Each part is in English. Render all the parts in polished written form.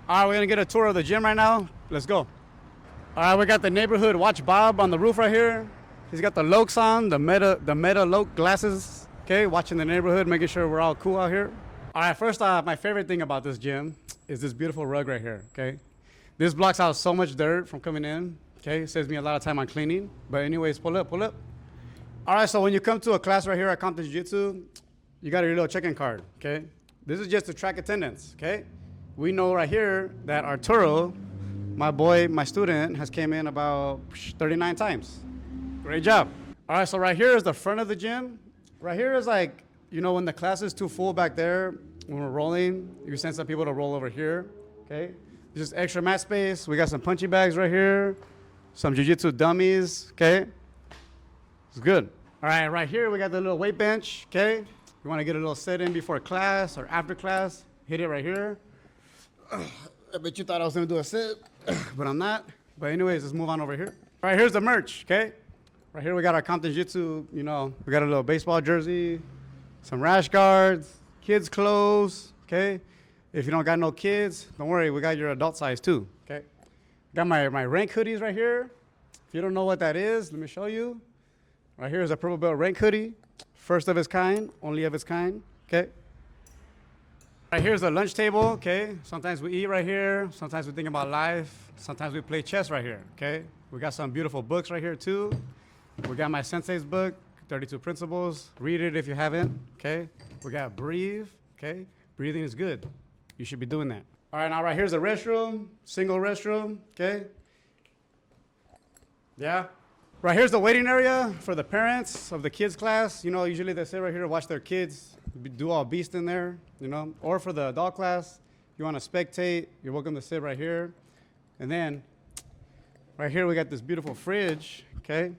All right, we're gonna get a tour of the gym right now. Let's go. All right, we got the neighborhood watch Bob on the roof right here. He's got the Lokes on, the Meta Loke glasses. Okay, watching the neighborhood, making sure we're all cool out here. All right, first off, my favorite thing about this gym is this beautiful rug right here. Okay, this blocks out so much dirt from coming in. Okay, it saves me a lot of time on cleaning. But anyways, pull up, pull up. All right, so when you come to a class right here at COMPTON Jiu-Jitsu, you got your little check-in card. Okay, this is just to track attendance. Okay. We know right here that Arturo, my boy, my student, has came in about 39 times. Great job. All right, so right here is the front of the gym. Right here is like, you know, when the class is too full back there, when we're rolling, you send some people to roll over here, okay? There's just extra mat space. We got some punching bags right here, some jiu-jitsu dummies, okay? It's good. All right, right here we got the little weight bench, okay? You wanna get a little set in before class or after class, hit it right here. I bet you thought I was gonna do a sit, but I'm not. But anyways, let's move on over here. All right, here's the merch, okay? Right here we got our COMPTON Jiu-Jitsu, you know, we got a little baseball jersey, some rash guards, kids' clothes, okay? If you don't got no kids, don't worry, we got your adult size too, okay? Got my rank hoodies right here. If you don't know what that is, let me show you. Right here is a purple belt rank hoodie, first of its kind, only of its kind, okay? Right here's the lunch table, okay? Sometimes we eat right here. Sometimes we think about life. Sometimes we play chess right here, okay? We got some beautiful books right here too. We got my sensei's book, 32 Principles. Read it if you haven't, okay? We got Breathe, okay? Breathing is good. You should be doing that. All right, now right here's the restroom, single restroom, okay? Yeah. Right here's the waiting area for the parents of the kids class. You know, usually they sit right here to watch their kids do all beast in there, you know, or for the adult class, you want to spectate, you're welcome to sit right here. And then right here we got this beautiful fridge, okay?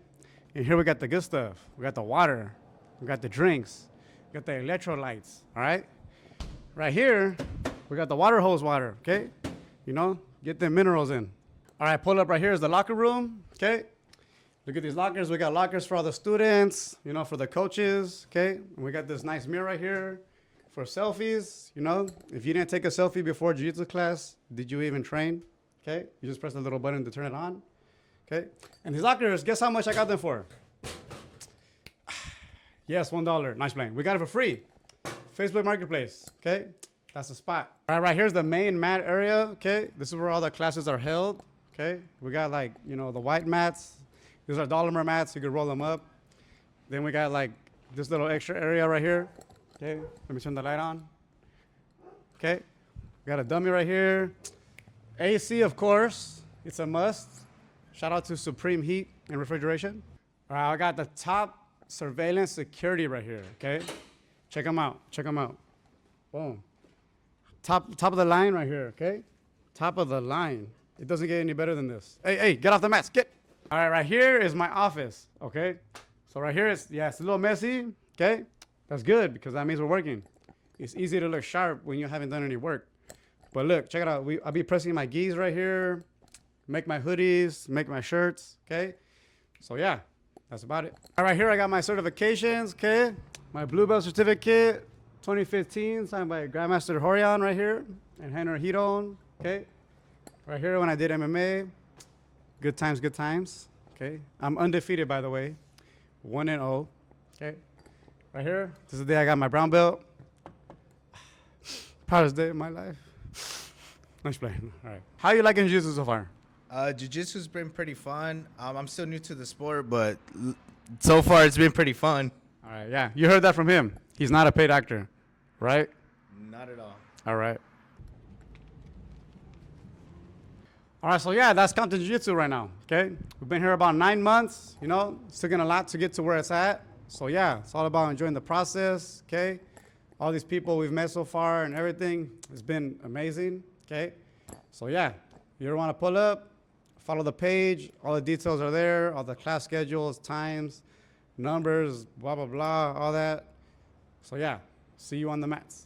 And here we got the good stuff. We got the water, we got the drinks, we got the electrolytes, all right? Right here, we got the water hose water, okay? You know, get the minerals in. All right, pull up right here is the locker room, okay? Look at these lockers. We got lockers for all the students, you know, for the coaches, okay? And we got this nice mirror right here for selfies, you know. If you didn't take a selfie before jiu-jitsu class, did you even train? Okay? You just press the little button to turn it on, okay? And these lockers, guess how much I got them for? Yes, $1. Nice playing. We got it for free. Facebook Marketplace, okay? That's the spot. All right, here's the main mat area, okay? This is where all the classes are held, okay? We got like, you know, the white mats. These are Dolomer mats, you can roll them up. Then we got like this little extra area right here. Okay, let me turn the light on. Okay, we got a dummy right here. AC, of course, it's a must. Shout out to Supreme Heat and Refrigeration. All right, I got the top surveillance security right here, okay? Check them out, check them out. Boom. Top of the line right here, okay? Top of the line. It doesn't get any better than this. Hey, get off the mats, get. All right, right here is my office, okay? So right here is, yeah, it's a little messy, okay? That's good because that means we're working. It's easy to look sharp when you haven't done any work. But look, check it out. I'll be pressing my gis right here, make my hoodies, make my shirts, okay? So yeah, that's about it. All right, here I got my certifications, okay? My blue belt certificate, 2015, signed by Grandmaster Horion right here, and Henry Hiron, okay? Right here when I did MMA. Good times, okay? I'm undefeated, by the way, 1-0, okay? Right here, this is the day I got my brown belt. Proudest day of my life. Nice playing, all right. How you liking jiu-jitsu so far? Jiu-jitsu's been pretty fun. I'm still new to the sport, but so far it's been pretty fun. All right, yeah, you heard that from him. He's not a paid actor, right? Not at all. All right. All right, so yeah, that's COMPTON Jiu-Jitsu right now, okay? We've been here about 9 months, you know, it's taken a lot to get to where it's at. So yeah, it's all about enjoying the process, okay? All these people we've met so far and everything, it's been amazing, okay? So yeah, you ever want to pull up, follow the page, all the details are there, all the class schedules, times, numbers, blah, blah, blah, all that. So yeah, see you on the mats.